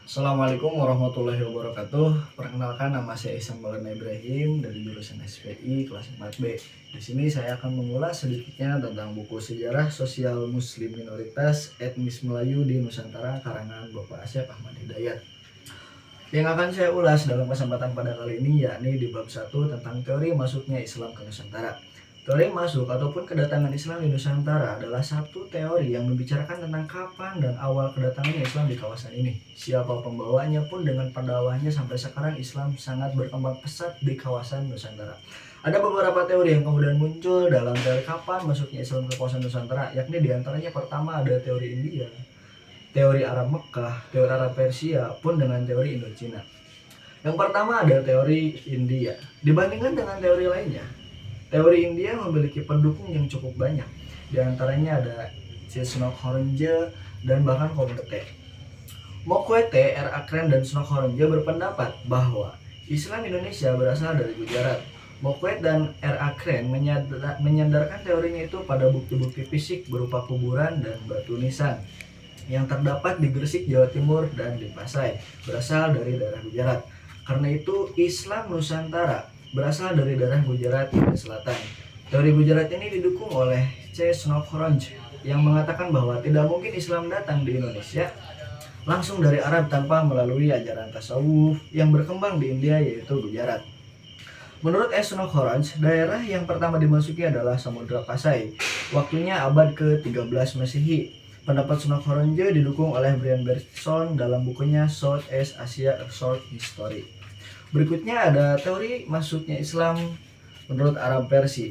Assalamualaikum warahmatullahi wabarakatuh. Perkenalkan, nama saya Ihsan Maulana Ibrahim dari jurusan SPI kelas 4B. Di sini saya akan mengulas sedikitnya tentang buku sejarah sosial Muslim minoritas etnis Melayu di Nusantara karangan Bapak Asep Ahmad Hidayat. Yang akan saya ulas dalam kesempatan pada kali ini yakni di bab 1 tentang teori masuknya Islam ke Nusantara. Teori masuk ataupun kedatangan Islam di Nusantara adalah satu teori yang membicarakan tentang kapan dan awal kedatangannya Islam di kawasan ini. Siapa pembawanya pun dengan pendakwahnya sampai sekarang Islam sangat berkembang pesat di kawasan Nusantara. Ada beberapa teori yang kemudian muncul dalam teori kapan masuknya Islam ke kawasan Nusantara, yakni diantaranya pertama ada teori India, teori Arab Mekah, teori Arab Persia, pun dengan teori Indochina. Yang pertama ada teori India. Dibandingkan dengan teori lainnya, teori India memiliki pendukung yang cukup banyak. Di antaranya ada Snokhornje dan bahkan Komete. Mokwete, R. Akren, dan Snokhornje berpendapat bahwa Islam Indonesia berasal dari Gujarat. Mokwete dan R. Akren menyandarkan teorinya itu pada bukti-bukti fisik berupa kuburan dan batu nisan yang terdapat di Gresik, Jawa Timur, dan di Pasai, berasal dari daerah Gujarat. Karena itu Islam Nusantara berasal dari daerah Gujarat dan Selatan. Teori Gujarat ini didukung oleh C. Snokhornje yang mengatakan bahwa tidak mungkin Islam datang di Indonesia langsung dari Arab tanpa melalui ajaran tasawuf yang berkembang di India, yaitu Gujarat. Menurut S. Snokhornje, daerah yang pertama dimasuki adalah Samudra Pasai. Waktunya abad ke-13 Masehi. Pendapat Snokhornje didukung oleh Brian Bergson dalam bukunya Southeast Asia: A Short History. Berikutnya ada teori masuknya Islam menurut Arab Persia.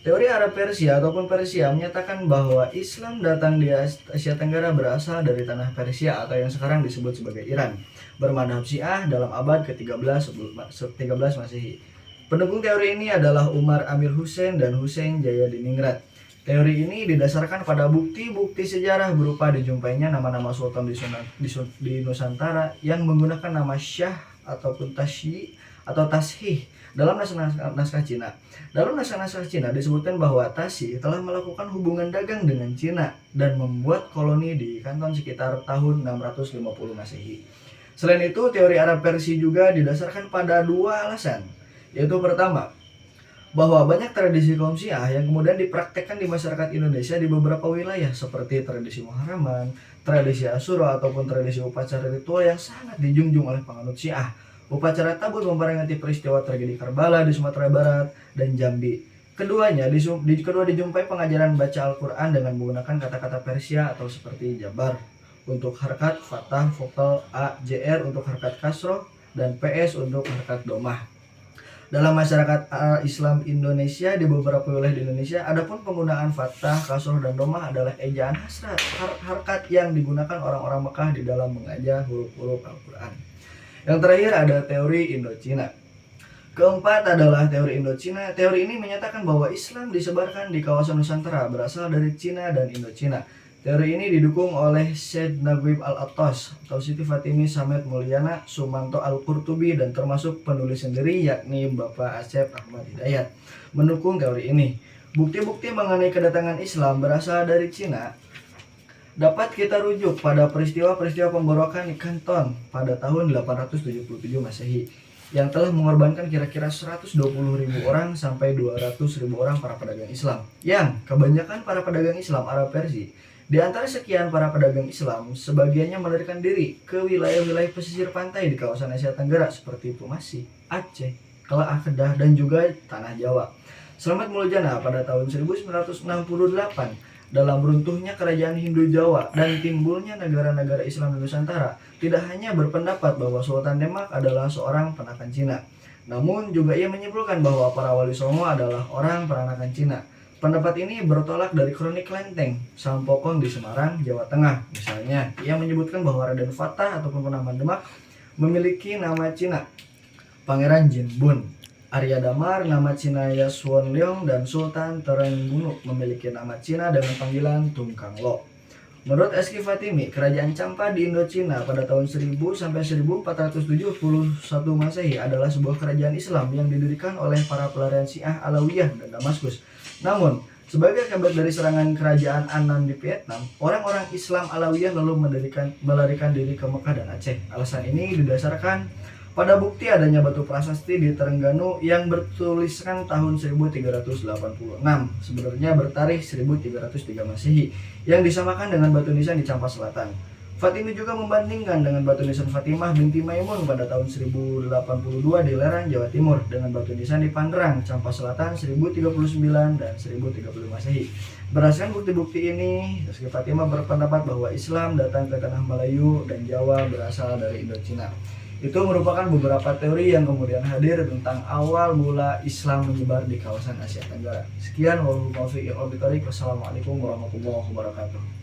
Teori Arab Persia ataupun Persia menyatakan bahwa Islam datang di Asia Tenggara berasal dari tanah Persia atau yang sekarang disebut sebagai Iran, bermadhab Syiah dalam abad ke-13 Masehi. Pendukung teori ini adalah Umar Amir Hussein dan Hussein Jayadiningrat. Teori ini didasarkan pada bukti-bukti sejarah berupa dijumpainya nama-nama sultan di Nusantara yang menggunakan nama Syah ataupun Tashi atau Tashih dalam naskah Cina. Dalam naskah Cina disebutkan bahwa Tashi telah melakukan hubungan dagang dengan Cina dan membuat koloni di Kanton sekitar tahun 650 Masehi. Selain itu, teori Arab Persia juga didasarkan pada dua alasan, yaitu pertama, bahwa banyak tradisi kaum Syiah yang kemudian dipraktekkan di masyarakat Indonesia di beberapa wilayah seperti tradisi Muharraman, tradisi Asyura, ataupun tradisi upacara ritual yang sangat dijunjung oleh penganut Syiah. Upacara tabut memperingati peristiwa tragedi Karbala di Sumatera Barat dan Jambi. Keduanya dijumpai pengajaran baca Al-Quran dengan menggunakan kata-kata Persia atau seperti Jabar untuk harkat fathah vokal A, JR untuk harkat kasroh, dan PS untuk harkat domah. Dalam masyarakat Islam Indonesia di beberapa wilayah di Indonesia, adapun penggunaan fathah, kasroh, dan domah adalah ejaan hasrat harkat yang digunakan orang-orang Mekah di dalam mengajar huruf-huruf Al-Quran. Yang terakhir ada teori Indochina. Keempat adalah teori Indochina. Teori ini menyatakan bahwa Islam disebarkan di kawasan Nusantara berasal dari Cina dan Indochina. Teori ini didukung oleh Syed Naguib Al-Attas atau Siti Fatimi Samet Mulyana, Sumanto Al-Qurtubi, dan termasuk penulis sendiri yakni Bapak Asep Ahmad Hidayat mendukung teori ini. Bukti-bukti mengenai kedatangan Islam berasal dari Cina dapat kita rujuk pada peristiwa-peristiwa pemborokan di Kanton pada tahun 877 Masehi yang telah mengorbankan kira-kira 120.000 orang sampai 200.000 orang para pedagang Islam, yang kebanyakan para pedagang Islam Arab Persia. Di antara sekian para pedagang Islam, sebagiannya melarikan diri ke wilayah-wilayah pesisir pantai di kawasan Asia Tenggara seperti Tumasi, Aceh, Kelaa Kedah, dan juga Tanah Jawa. Slamet Muljana pada tahun 1968 dalam runtuhnya kerajaan Hindu Jawa dan timbulnya negara-negara Islam di Nusantara, tidak hanya berpendapat bahwa Sultan Demak adalah seorang penakan Cina, namun juga ia menyimpulkan bahwa para wali songo adalah orang peranakan Cina. Pendapat ini bertolak dari kronik Lenteng Sampokong di Semarang, Jawa Tengah. Misalnya, ia menyebutkan bahwa Raden Fatah ataupun penaman Demak memiliki nama Cina, Pangeran Jinbun. Arya Damar nama Cina Yaswon Leong, dan Sultan Terenggunu memiliki nama Cina dengan panggilan Tungkang Lo. Menurut Eski Fatimi, kerajaan Campa di Indochina pada tahun 1000 sampai 1471 Masehi adalah sebuah kerajaan Islam yang didirikan oleh para pelarian Syiah Alawiyah dan Damaskus. Namun, Sebagai akibat dari serangan kerajaan Anan di Vietnam, orang-orang Islam Alawiyah lalu melarikan diri ke Mekah dan Aceh. Alasan ini didasarkan pada bukti adanya batu prasasti di Terengganu yang bertuliskan tahun 1386, sebenarnya bertarikh 1303 Masehi, yang disamakan dengan batu nisan di Campas Selatan. Fatimi juga membandingkan dengan batu nisan Fatimah binti Maimun pada tahun 1082 di Lerang, Jawa Timur dengan batu nisan di Pangerang, Campas Selatan 1039 dan 1030 Masehi. Berdasarkan bukti-bukti ini, Rizky Fatimah berpendapat bahwa Islam datang ke tanah Melayu dan Jawa berasal dari Indochina. Itu merupakan beberapa teori yang kemudian hadir tentang awal mula Islam menyebar di kawasan Asia Tenggara. Sekian, wassalamualaikum warahmatullahi wabarakatuh.